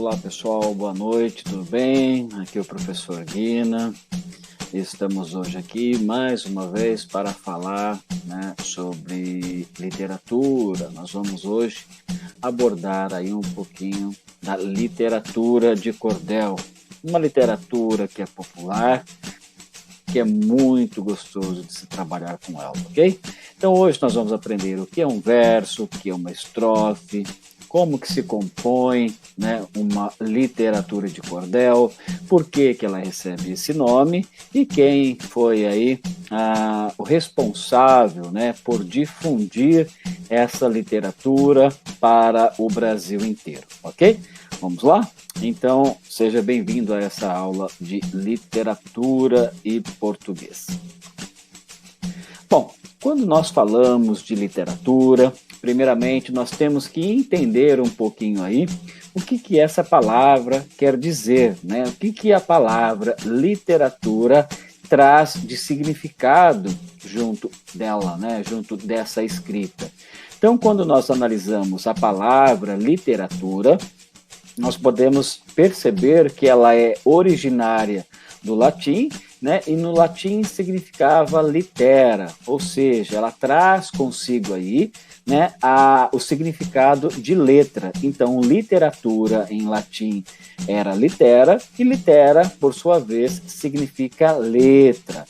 Olá pessoal, boa noite, tudo bem? Aqui é o professor Guina. Estamos hoje aqui mais uma vez para falar, sobre literatura. Nós vamos hoje abordar aí um pouquinho da literatura de cordel. Uma literatura que é popular, que é muito gostoso de se trabalhar com ela, ok? Então hoje nós vamos aprender o que é um verso, o que é uma estrofe, como que se compõe, uma literatura de cordel, por que ela recebe esse nome e quem foi aí o responsável, por difundir essa literatura para o Brasil inteiro, ok? Vamos lá? Então, seja bem-vindo a essa aula de literatura e português. Bom, quando nós falamos de literatura, primeiramente nós temos que entender um pouquinho aí o que essa palavra quer dizer, O que a palavra literatura traz de significado junto dela, junto dessa escrita. Então, quando nós analisamos a palavra literatura, nós podemos perceber que ela é originária do latim, e no latim significava litera, ou seja, ela traz consigo aí, o significado de letra. Então, literatura em latim era litera, e litera, por sua vez, significa letra.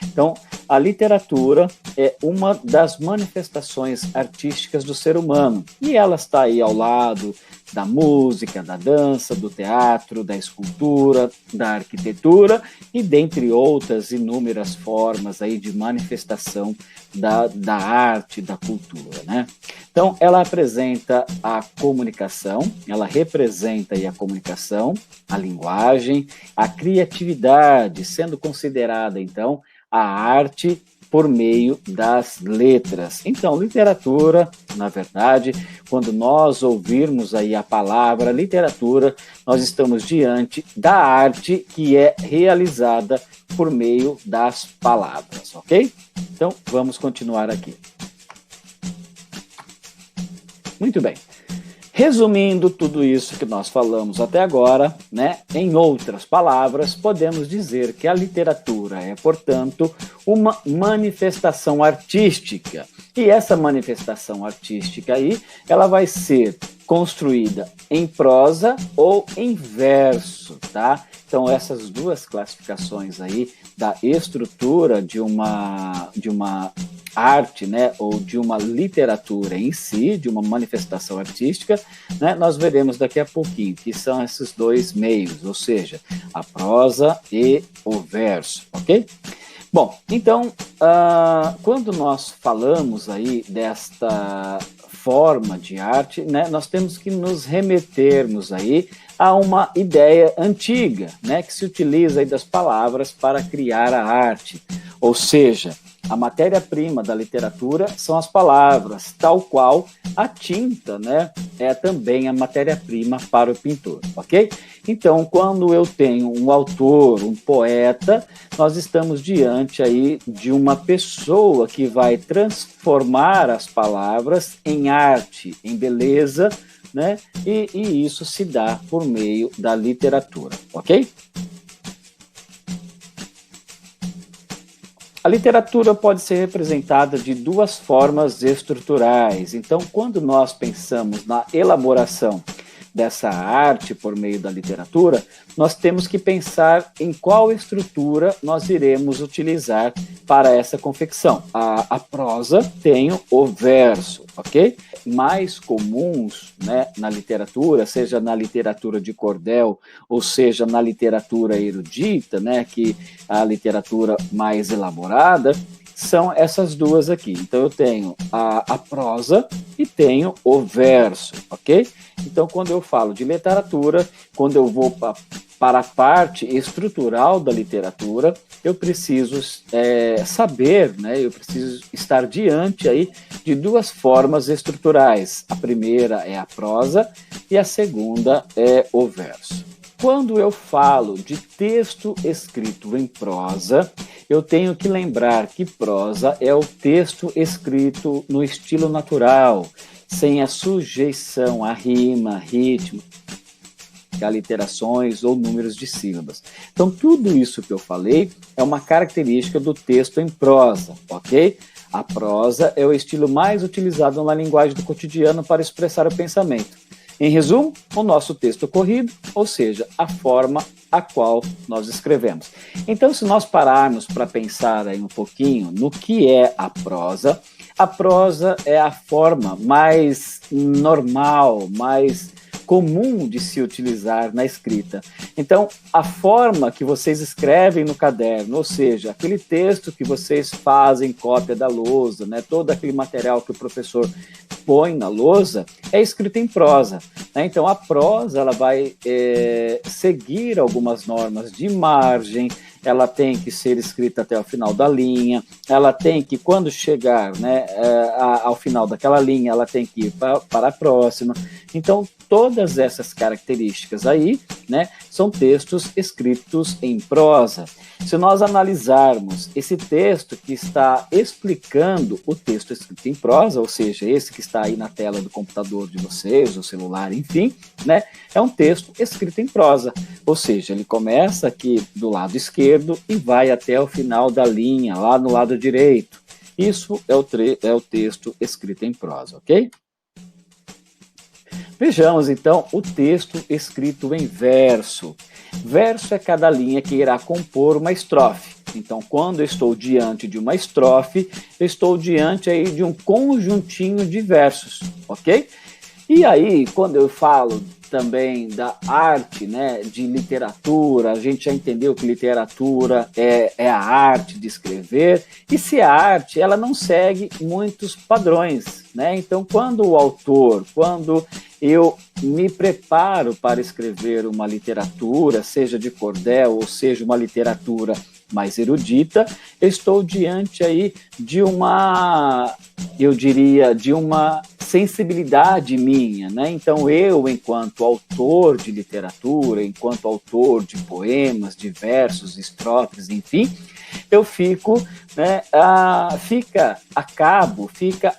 Então, a literatura é uma das manifestações artísticas do ser humano, e ela está aí ao lado da música, da dança, do teatro, da escultura, da arquitetura e dentre outras inúmeras formas aí de manifestação da arte, da cultura, Então, ela apresenta a comunicação, ela representa aí a comunicação, a linguagem, a criatividade, sendo considerada, então, a arte por meio das letras. Então, literatura, na verdade, quando nós ouvirmos aí a palavra literatura, nós estamos diante da arte que é realizada por meio das palavras, ok? Então, vamos continuar aqui. Muito bem. Resumindo tudo isso que nós falamos até agora, em outras palavras, podemos dizer que a literatura é, portanto, uma manifestação artística. E essa manifestação artística aí, ela vai ser construída em prosa ou em verso, tá? Então, essas duas classificações aí da estrutura de uma arte, ou de uma literatura em si, de uma manifestação artística, nós veremos daqui a pouquinho, que são esses dois meios, ou seja, a prosa e o verso, ok? Bom, então, quando nós falamos aí desta forma de arte, nós temos que nos remetermos aí a uma ideia antiga, que se utiliza aí das palavras para criar a arte, ou seja, a matéria-prima da literatura são as palavras, tal qual a tinta, é também a matéria-prima para o pintor, ok? Então, quando eu tenho um autor, um poeta, nós estamos diante aí de uma pessoa que vai transformar as palavras em arte, em beleza, e isso se dá por meio da literatura, ok? A literatura pode ser representada de duas formas estruturais. Então, quando nós pensamos na elaboração dessa arte por meio da literatura, nós temos que pensar em qual estrutura nós iremos utilizar para essa confecção. A prosa tem o verso, ok? Mais comuns, na literatura, seja na literatura de cordel, ou seja na literatura erudita, que é a literatura mais elaborada, são essas duas aqui. Então, eu tenho a prosa e tenho o verso, ok? Então, quando eu falo de literatura, quando eu vou para a parte estrutural da literatura, eu preciso saber, eu preciso estar diante aí de duas formas estruturais. A primeira é a prosa e a segunda é o verso. Quando eu falo de texto escrito em prosa, eu tenho que lembrar que prosa é o texto escrito no estilo natural, sem a sujeição a rima, ritmo, gramática, aliterações ou números de sílabas. Então, tudo isso que eu falei é uma característica do texto em prosa, ok? A prosa é o estilo mais utilizado na linguagem do cotidiano para expressar o pensamento. Em resumo, o nosso texto corrido, ou seja, a forma a qual nós escrevemos. Então, se nós pararmos para pensar aí um pouquinho no que é a prosa é a forma mais normal, mais comum de se utilizar na escrita. Então, a forma que vocês escrevem no caderno, ou seja, aquele texto que vocês fazem cópia da lousa, né, todo aquele material que o professor põe na lousa, é escrito em prosa. Né? Então, a prosa ela vai seguir algumas normas de margem, ela tem que ser escrita até o final da linha, ela tem que, quando chegar, né, ao final daquela linha, ela tem que ir para a próxima. Então, todas essas características aí, né, são textos escritos em prosa. Se nós analisarmos esse texto que está explicando o texto escrito em prosa, ou seja, esse que está aí na tela do computador de vocês, ou celular, enfim, né, é um texto escrito em prosa. Ou seja, ele começa aqui do lado esquerdo e vai até o final da linha, lá no lado direito. Isso é o texto escrito em prosa, ok? Vejamos, então, o texto escrito em verso. Verso é cada linha que irá compor uma estrofe. Então, quando eu estou diante de uma estrofe, eu estou diante aí de um conjuntinho de versos, ok? E aí, quando eu falo também da arte, né, de literatura, a gente já entendeu que literatura é a arte de escrever, e se a arte, ela não segue muitos padrões, né? Então, quando eu me preparo para escrever uma literatura, seja de cordel ou seja uma literatura mais erudita, eu estou diante aí de uma, eu diria, de uma sensibilidade minha, né? Então eu, enquanto autor de literatura, enquanto autor de poemas, de versos, estrofes, enfim, eu fico, né, fica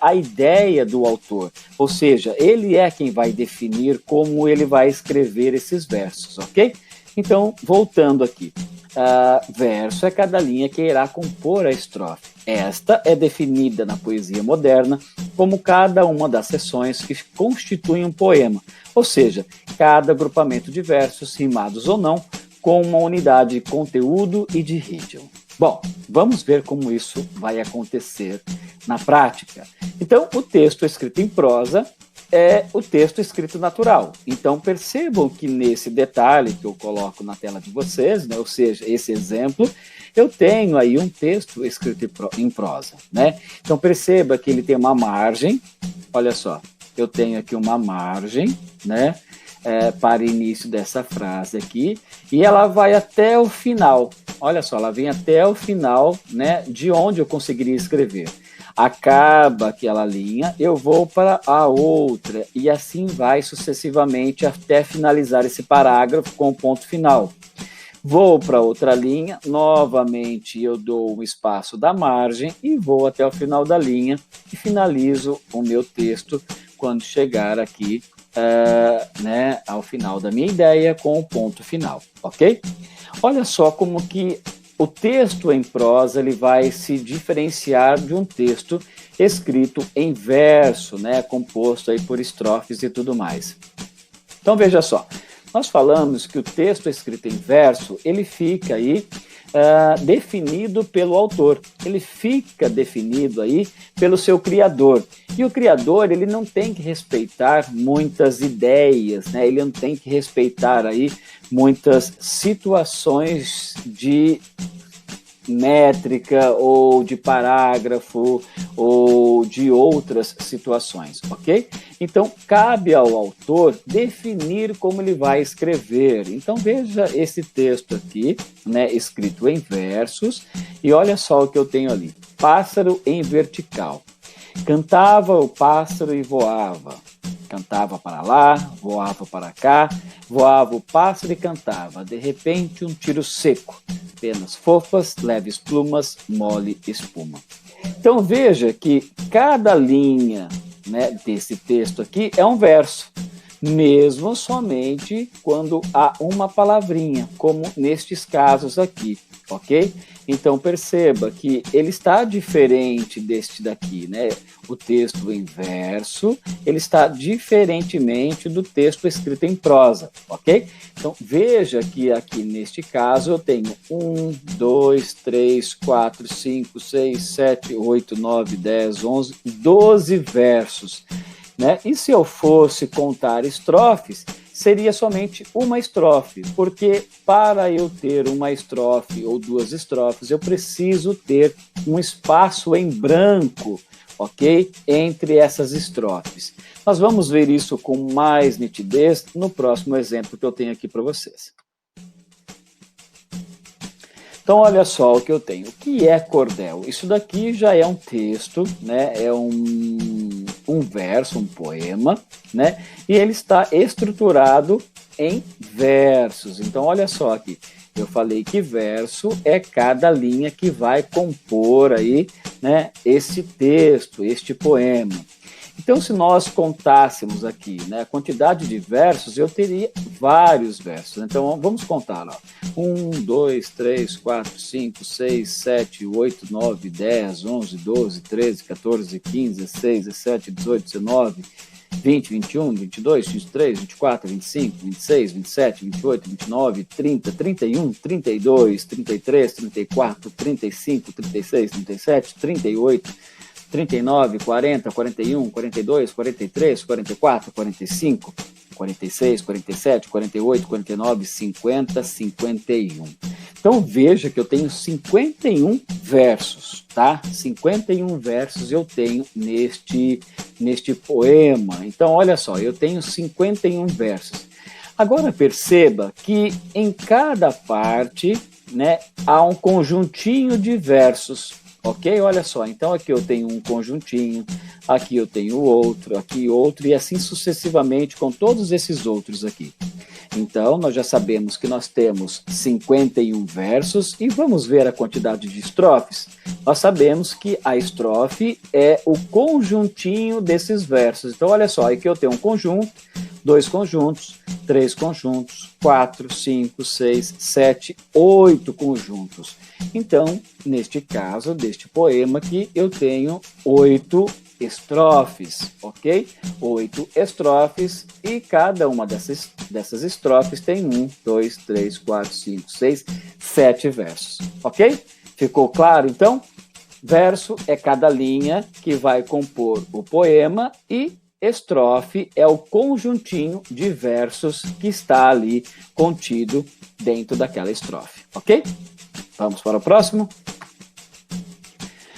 a ideia do autor, ou seja, ele é quem vai definir como ele vai escrever esses versos, ok? Então, voltando aqui, verso é cada linha que irá compor a estrofe. Esta é definida na poesia moderna como cada uma das seções que constituem um poema, ou seja, cada agrupamento de versos, rimados ou não, com uma unidade de conteúdo e de ritmo. Bom, vamos ver como isso vai acontecer na prática. Então, o texto escrito em prosa é o texto escrito natural. Então, percebam que nesse detalhe que eu coloco na tela de vocês, né, ou seja, esse exemplo, eu tenho aí um texto escrito em prosa, né? Então, perceba que ele tem uma margem, olha só, eu tenho aqui uma margem, né, para início dessa frase aqui, e ela vai até o final. Olha só, ela vem até o final, né, de onde eu conseguiria escrever. Acaba aquela linha, eu vou para a outra, e assim vai sucessivamente até finalizar esse parágrafo com o ponto final. Vou para outra linha, novamente eu dou um espaço da margem e vou até o final da linha e finalizo o meu texto quando chegar aqui né, ao final da minha ideia com o ponto final, ok? Olha só como que o texto em prosa ele vai se diferenciar de um texto escrito em verso, né, composto aí por estrofes e tudo mais. Então veja só, nós falamos que o texto escrito em verso ele fica aí definido pelo autor, ele fica definido aí pelo seu criador. E o criador, ele não tem que respeitar muitas ideias, né? Ele não tem que respeitar aí muitas situações de métrica ou de parágrafo ou de outras situações, ok? Então, cabe ao autor definir como ele vai escrever. Então, veja esse texto aqui, né, escrito em versos, e olha só o que eu tenho ali. Pássaro em vertical. Cantava o pássaro e voava. Cantava para lá, voava para cá, voava o pássaro e cantava. De repente, um tiro seco. Penas fofas, leves plumas, mole espuma. Então veja que cada linha, né, desse texto aqui é um verso. mesmo somente quando há uma palavrinha, como nestes casos aqui, ok? Então perceba que ele está diferente deste daqui, né? O texto em verso, ele está diferentemente do texto escrito em prosa, ok? Então veja que aqui neste caso eu tenho 1, 2, 3, 4, 5, 6, 7, 8, 9, 10, 11, 12 versos. Né? E se eu fosse contar estrofes, seria somente uma estrofe, porque para eu ter uma estrofe ou duas estrofes, eu preciso ter um espaço em branco, ok? Entre essas estrofes. Nós vamos ver isso com mais nitidez no próximo exemplo que eu tenho aqui para vocês. Então, olha só o que eu tenho. O que é cordel? Isso daqui já é um texto, né? É um verso, um poema, né? E ele está estruturado em versos. Então, olha só aqui. Eu falei que verso é cada linha que vai compor aí, né? Esse texto, este poema. Então, se nós contássemos aqui, né, a quantidade de versos, eu teria vários versos. Então, vamos contar. Ó. 1, 2, 3, 4, 5, 6, 7, 8, 9, 10, 11, 12, 13, 14, 15, 16, 17, 18, 19, 20, 21, 22, 23, 24, 25, 26, 27, 28, 29, 30, 31, 32, 33, 34, 35, 36, 37, 38, 39, 40, 41, 42, 43, 44, 45, 46, 47, 48, 49, 50, 51. Então veja que eu tenho 51 versos, tá? 51 versos eu tenho neste poema. Então olha só, eu tenho 51 versos. Agora perceba que em cada parte, né, há um conjuntinho de versos. Ok? Olha só, então aqui eu tenho um conjuntinho, aqui eu tenho outro, aqui outro, e assim sucessivamente com todos esses outros aqui. Então, nós já sabemos que nós temos 51 versos, e vamos ver a quantidade de estrofes. Nós sabemos que a estrofe é o conjuntinho desses versos. Então, olha só, aqui eu tenho um conjunto, 2 conjuntos, 3 conjuntos, 4, 5, 6, 7, 8 conjuntos. Então, neste caso, deste poema aqui, eu tenho 8 estrofes, ok? 8 estrofes, e cada uma dessas estrofes tem 1, 2, 3, 4, 5, 6, 7 versos, ok? Ficou claro, então? Verso é cada linha que vai compor o poema, e estrofe é o conjuntinho de versos que está ali contido dentro daquela estrofe, ok? Vamos para o próximo?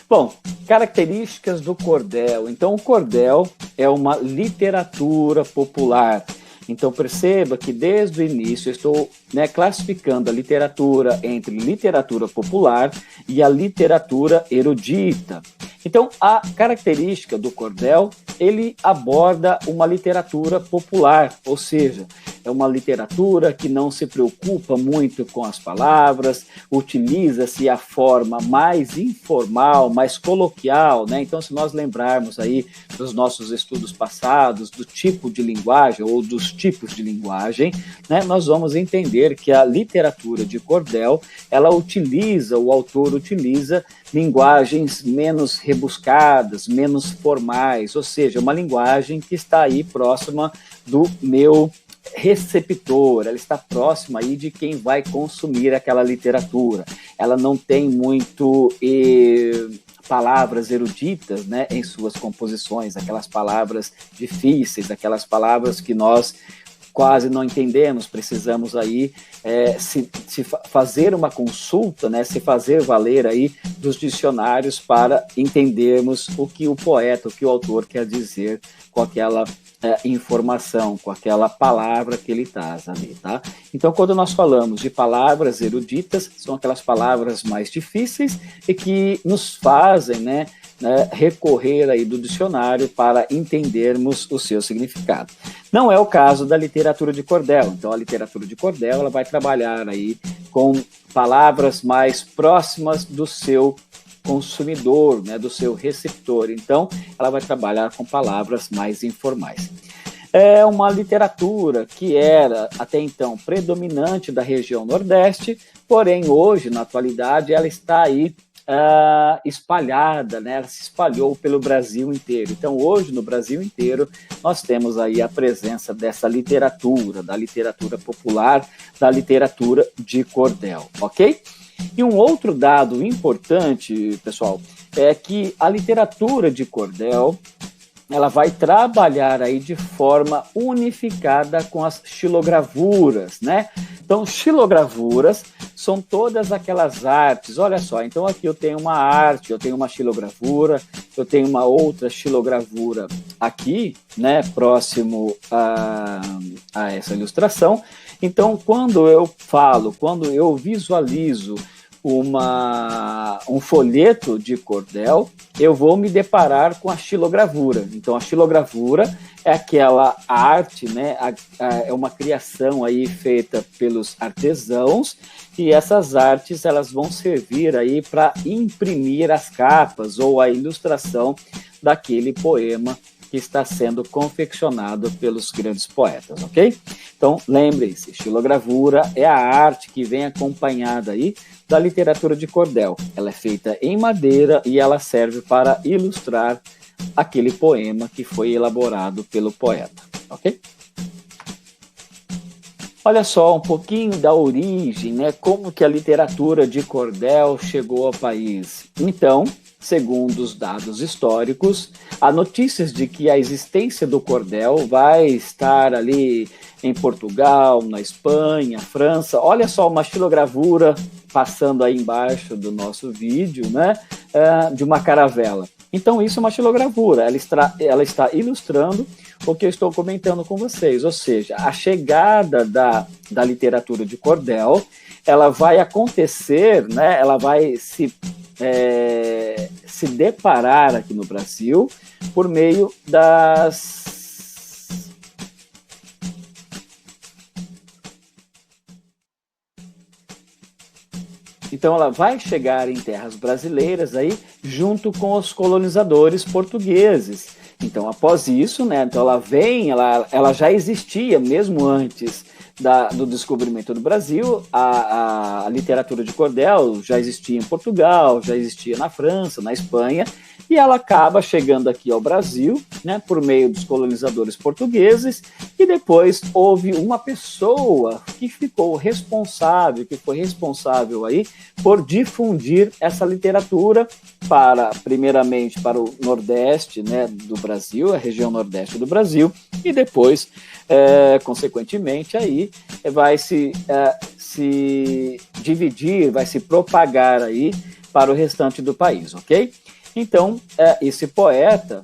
Bom, características do cordel. Então, o cordel é uma literatura popular. Então, perceba que desde o início eu estou, né, classificando a literatura entre literatura popular e a literatura erudita. Então, a característica do cordel, ele aborda uma literatura popular, ou seja, é uma literatura que não se preocupa muito com as palavras, utiliza-se a forma mais informal, mais coloquial, né? Então, se nós lembrarmos aí dos nossos estudos passados, do tipo de linguagem ou dos tipos de linguagem, né, nós vamos entender que a literatura de cordel, o autor utiliza linguagens menos rebuscadas, menos formais, ou seja, uma linguagem que está aí próxima do meu receptor, ela está próxima aí de quem vai consumir aquela literatura. Ela não tem muito palavras eruditas, né, em suas composições, aquelas palavras difíceis, aquelas palavras que nós quase não entendemos, precisamos aí se fazer uma consulta, né, se fazer valer aí dos dicionários para entendermos o que o poeta, o que o autor quer dizer com aquela informação, com aquela palavra que ele traz ali, tá? Então, quando nós falamos de palavras eruditas, são aquelas palavras mais difíceis e que nos fazem, né, recorrer aí do dicionário para entendermos o seu significado. Não é o caso da literatura de cordel. Então, a literatura de cordel, ela vai trabalhar aí com palavras mais próximas do seu consumidor, né, do seu receptor. Então, ela vai trabalhar com palavras mais informais. é uma literatura que era, até então, predominante da região Nordeste, porém, hoje, na atualidade, ela está aí espalhada, né? Ela se espalhou pelo Brasil inteiro. Então, hoje, no Brasil inteiro, nós temos aí a presença dessa literatura, da literatura popular, da literatura de cordel, ok? E um outro dado importante, pessoal, é que a literatura de cordel ela vai trabalhar aí de forma unificada com as xilogravuras, né? Então, xilogravuras são todas aquelas artes. Olha só, então aqui eu tenho uma arte, eu tenho uma xilogravura, eu tenho uma outra xilogravura aqui, né, próximo a essa ilustração. Então, quando eu visualizo um folheto de cordel, eu vou me deparar com a xilogravura. Então, a xilogravura é aquela arte, né? É uma criação aí feita pelos artesãos, e essas artes elas vão servir aí para imprimir as capas ou a ilustração daquele poema que está sendo confeccionado pelos grandes poetas, ok? Então, lembre-se, xilogravura é a arte que vem acompanhada aí da literatura de cordel. Ela é feita em madeira e ela serve para ilustrar aquele poema que foi elaborado pelo poeta, ok? Olha só um pouquinho da origem, né? Como que a literatura de cordel chegou ao país. Então, segundo os dados históricos, há notícias de que a existência do cordel vai estar ali em Portugal, na Espanha, França. Olha só uma xilogravura passando aí embaixo do nosso vídeo, né? De uma caravela. Então, isso é uma xilogravura, ela está ilustrando o que eu estou comentando com vocês, ou seja, a chegada da literatura de cordel, ela vai acontecer, né? Ela vai se deparar aqui no Brasil por meio Então, ela vai chegar em terras brasileiras aí, junto com os colonizadores portugueses. Então, após isso, né, então ela já existia, mesmo antes do descobrimento do Brasil, a literatura de cordel já existia em Portugal, já existia na França, na Espanha, e ela acaba chegando aqui ao Brasil, né, por meio dos colonizadores portugueses, e depois houve uma pessoa que foi responsável aí por difundir essa literatura primeiramente para o Nordeste, né, do Brasil, a região Nordeste do Brasil, e depois, consequentemente, aí vai se dividir, vai se propagar aí para o restante do país, ok? Então, esse poeta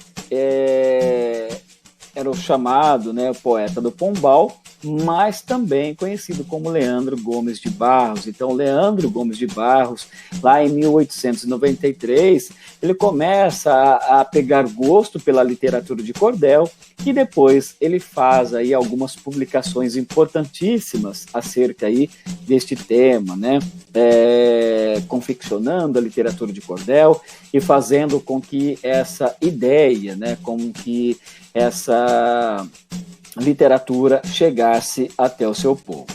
era o chamado, né, poeta do Pombal, mas também conhecido como Leandro Gomes de Barros. Então, Leandro Gomes de Barros, lá em 1893, ele começa a pegar gosto pela literatura de cordel e depois ele faz aí algumas publicações importantíssimas acerca aí deste tema, né? Confeccionando a literatura de cordel e fazendo com que essa ideia, né, com que essa literatura chegasse até o seu povo.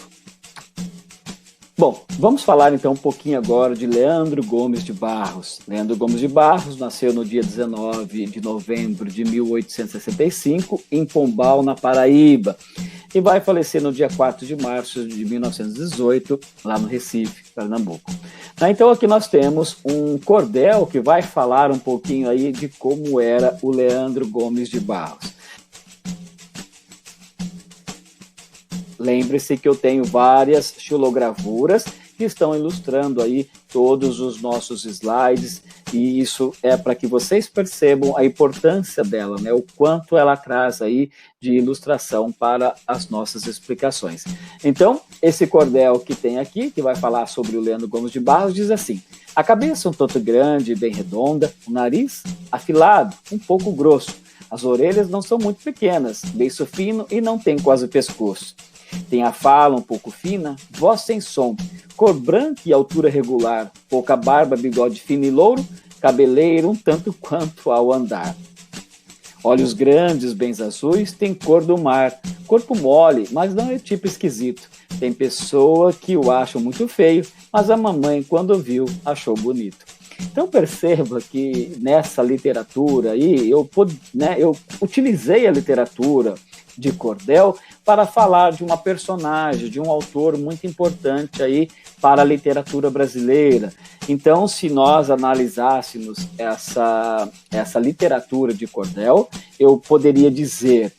Bom, vamos falar então um pouquinho agora de Leandro Gomes de Barros. Leandro Gomes de Barros nasceu no dia 19 de novembro de 1865, em Pombal, na Paraíba, e vai falecer no dia 4 de março de 1918, lá no Recife, Pernambuco. Então aqui nós temos um cordel que vai falar um pouquinho aí de como era o Leandro Gomes de Barros. Lembre-se que eu tenho várias xilogravuras que estão ilustrando aí todos os nossos slides, e isso é para que vocês percebam a importância dela, né? O quanto ela traz aí de ilustração para as nossas explicações. Então, esse cordel que tem aqui, que vai falar sobre o Leandro Gomes de Barros, diz assim: a cabeça um tanto grande, bem redonda, o nariz afilado, um pouco grosso, as orelhas não são muito pequenas, beiço fino e não tem quase pescoço. Tem a fala um pouco fina, voz sem som, cor branca e altura regular, pouca barba, bigode fino e louro, cabeleiro um tanto quanto ao andar. Olhos grandes, bens azuis, tem cor do mar. Corpo mole, mas não é tipo esquisito. Tem pessoa que o acham muito feio, mas a mamãe, quando viu, achou bonito. Então perceba que nessa literatura aí, eu utilizei a literatura de cordel para falar de uma personagem, de um autor muito importante aí para a literatura brasileira. Então, se nós analisássemos essa literatura de cordel, eu poderia dizer,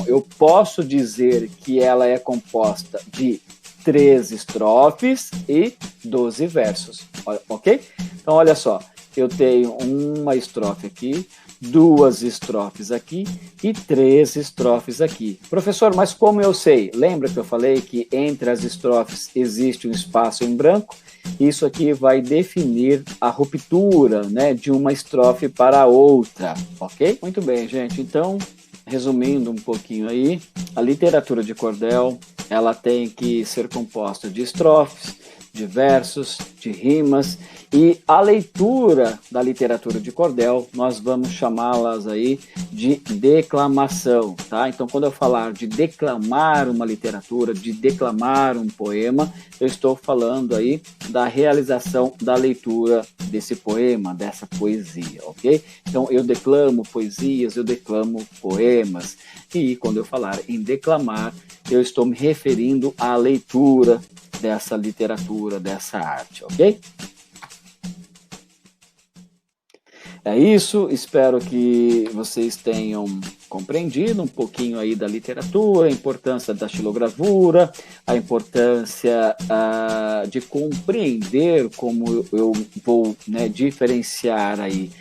eu posso dizer que ela é composta de 3 estrofes e 12 versos, ok? Então, olha só, eu tenho uma estrofe aqui, 2 estrofes aqui e 3 estrofes aqui. Professor, mas como eu sei? Lembra que eu falei que entre as estrofes existe um espaço em branco? Isso aqui vai definir a ruptura, né, de uma estrofe para a outra, ok? Muito bem, gente. Então, resumindo um pouquinho aí, a literatura de cordel, ela tem que ser composta de estrofes, de versos, de rimas, e a leitura da literatura de cordel, nós vamos chamá-las aí de declamação, tá? Então, quando eu falar de declamar uma literatura, de declamar um poema, eu estou falando aí da realização da leitura desse poema, dessa poesia, ok? Então, eu declamo poesias, eu declamo poemas, e quando eu falar em declamar, eu estou me referindo à leitura dessa literatura, dessa arte, ok? É isso, espero que vocês tenham compreendido um pouquinho aí da literatura, a importância da xilogravura, a importância de compreender como eu vou, né, diferenciar aí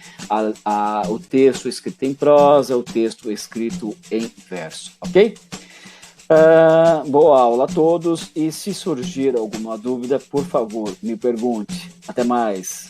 o texto escrito em prosa, o texto escrito em verso, ok? Boa aula a todos, e se surgir alguma dúvida, por favor, me pergunte. Até mais!